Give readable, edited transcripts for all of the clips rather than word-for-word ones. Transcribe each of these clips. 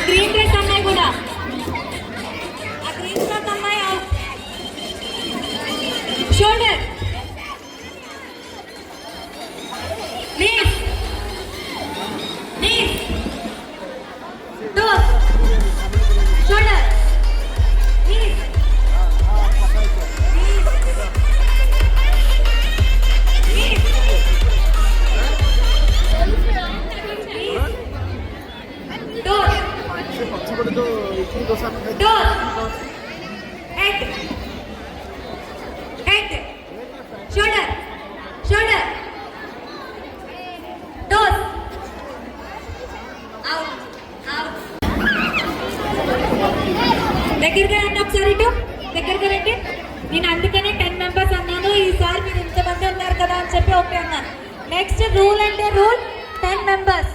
Green dress అమ్మాయి కూడా, ఆ గ్రీన్ డ్రెస్ అమ్మాయి out. Shoulder knees, knees, toes, shoulder knees, head, head, shoulder, shoulder, toes, out, out. దగ్గరగా రండి ఒకసారి, ఇటు దగ్గరగా రండి. నేను అందుకనే 10 మెంబర్స్ అన్నాను, ఈసారి మీరు ఇంతమంది ఉన్నారు కదా అని చెప్పి ఓకే అన్నాను. నెక్స్ట్ రూల్ అంటే రూల్ 10 మెంబర్స్.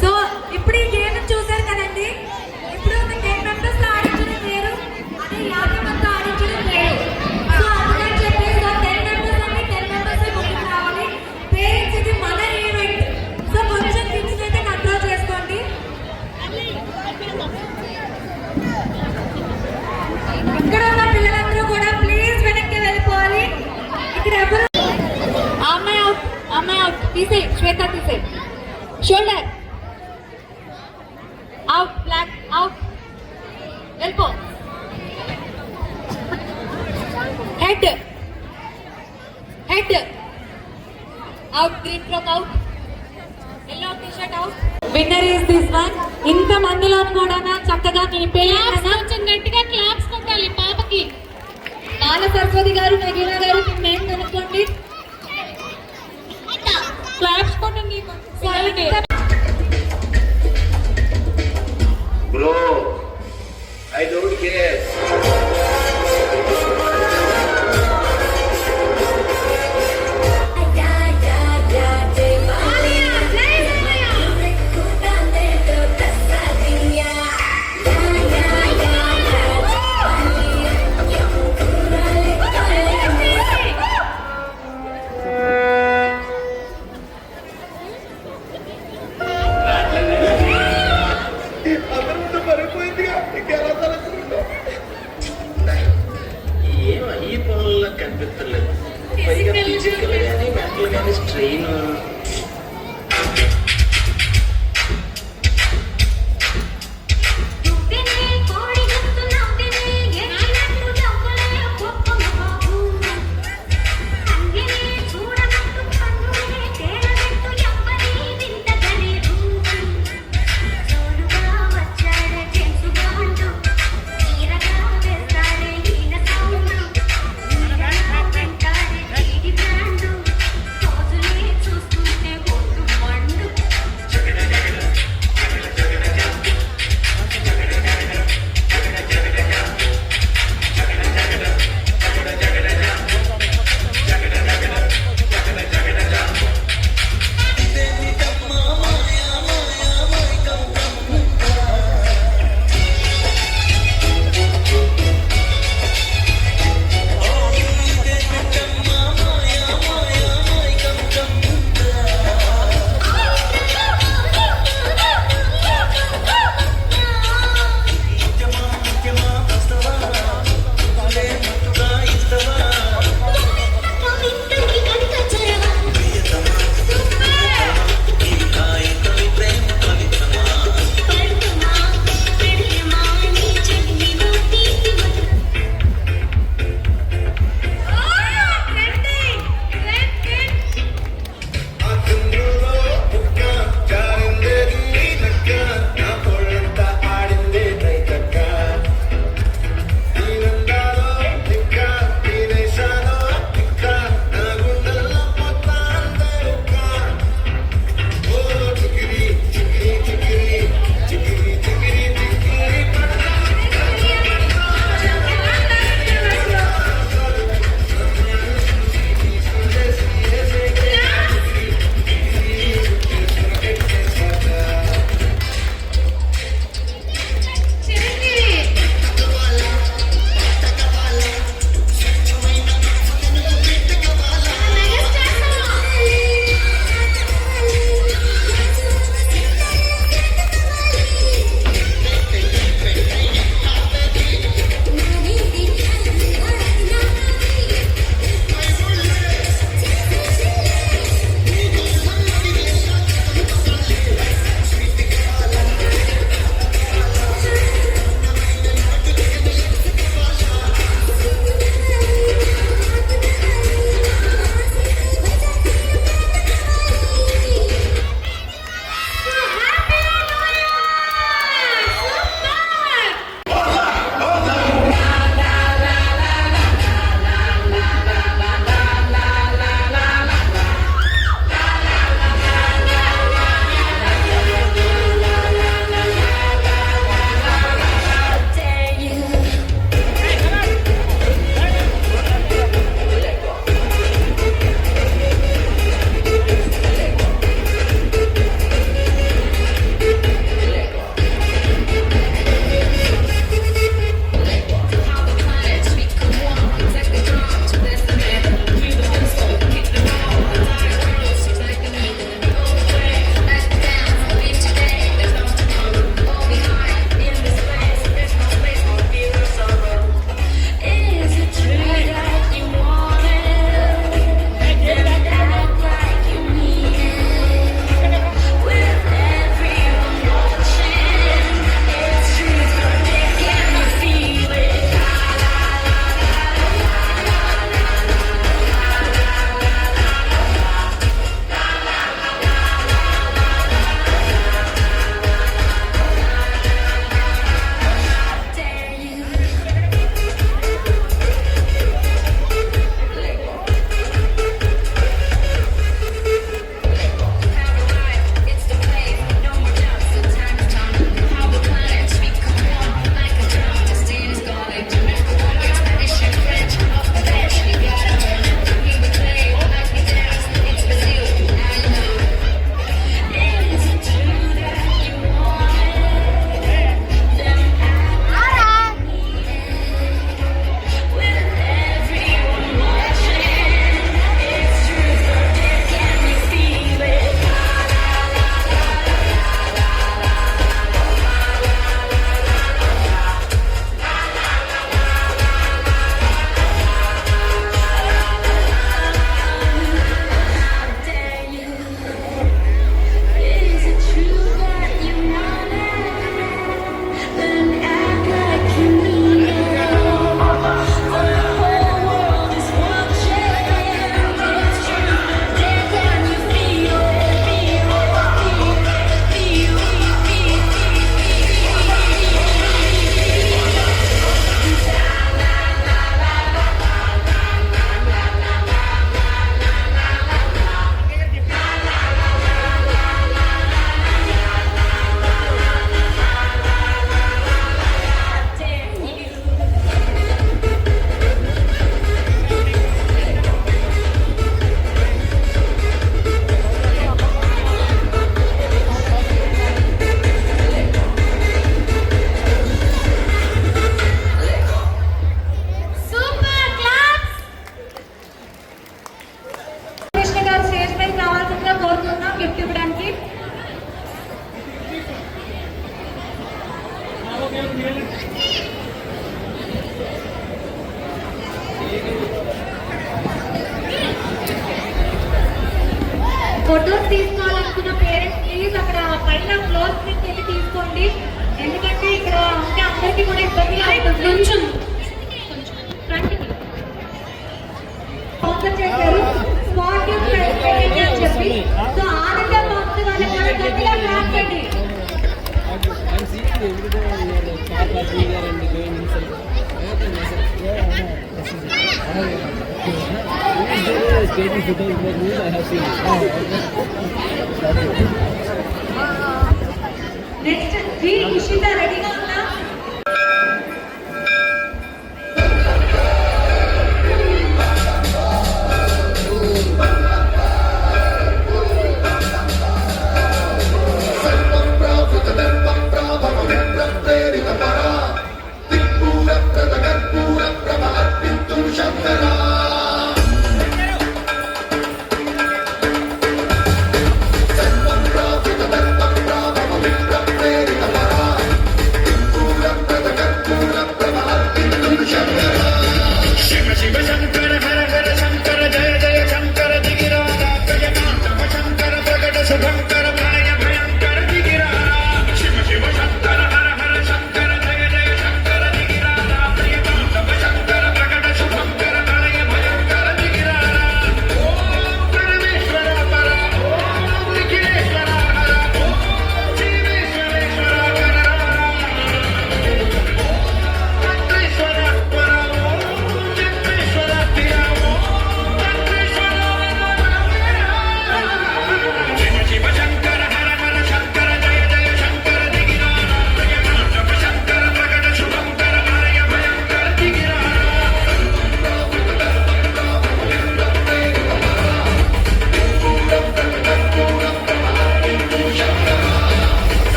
సో ఇప్పుడు ఈ గేమ్ చూసారు కదండి. ఇప్పుడు ఒక 10 మెంబర్స్ ఆడించడం వేరు, అదే 50 మంది ఆడించడం వేరు. సో అందుకని చెప్పి 10 మెంబర్స్ అంటే 10 మెంబర్స్ ముందుకు రావాలి. పేరెంట్స్ ఇది మన ఈవెంట్, సో కొంచెం థింగ్స్ అయితే కంట్రోల్ చేసుకోండి. ఇక్కడ ఉన్న పిల్లలందరూ కూడా ప్లీజ్ వెనక్కి వెళ్ళిపోవాలి. ఇక్కడ ఎవరు అమ్మాయి అవుట్, అమ్మాయి అవుట్. తీసే శ్వేత, తీసే. షోల్డర్ అవుట్, బ్లాక్ అవుట్, వెళ్ళిపో. Head, head out, green frock out, yellow T shirt out. Winner is this one. ఇంత మందిలో కూడా చక్కగా మీ పేరు కొంచెం గట్టిగా క్లాప్స్ కొట్టాలి పాపకి. బాల సరస్వతి గారు, నగీనా గారు, నేను కనుక్కోండి, క్లాప్స్ కొట్టండి. Bro, I don't care. ఈ పనుల్లో కనిపించలేదు, పైగా ఫిజికల్ కానీ మెంటల్ కానీ స్ట్రెయిన్. చూస్తూ ఫొటోస్ తీసుకోవాలనుకున్న పేరెంట్స్ ప్లీజ్ అక్కడ పైన ఫ్లోర్ మీదకి వెళ్ళి తీసుకోండి. ఎందుకంటే ఇక్కడ ఉంటే అందరికీ కూడా ఇబ్బందిగా ఉంటుంది. కొంచెం ఫ్రంట్కి స్పాన్సర్ చేశారు స్పాట్ అని చెప్పి. సో ఆనందం బాగుంది వాళ్ళకి కూడా గట్టిగా క్లాప్ చేయండి. I'm seeing the video and going inside. Skating photos like this, I have seen. Next వి ఇషిత రెడీగా ఉందా?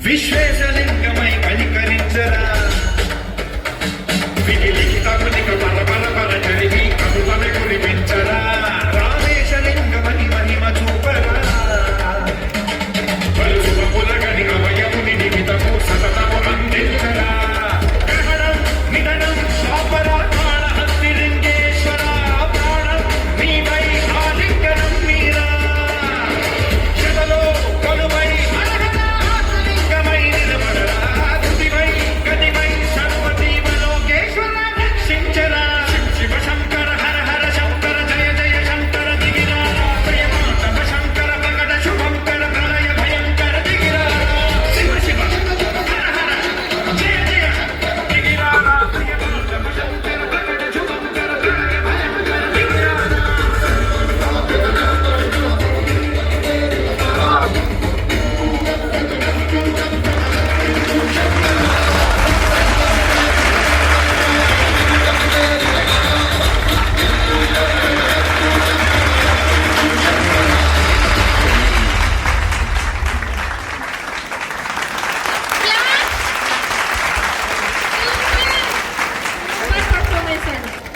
విశ్వేశలింగమై పలికరించరా విగిలి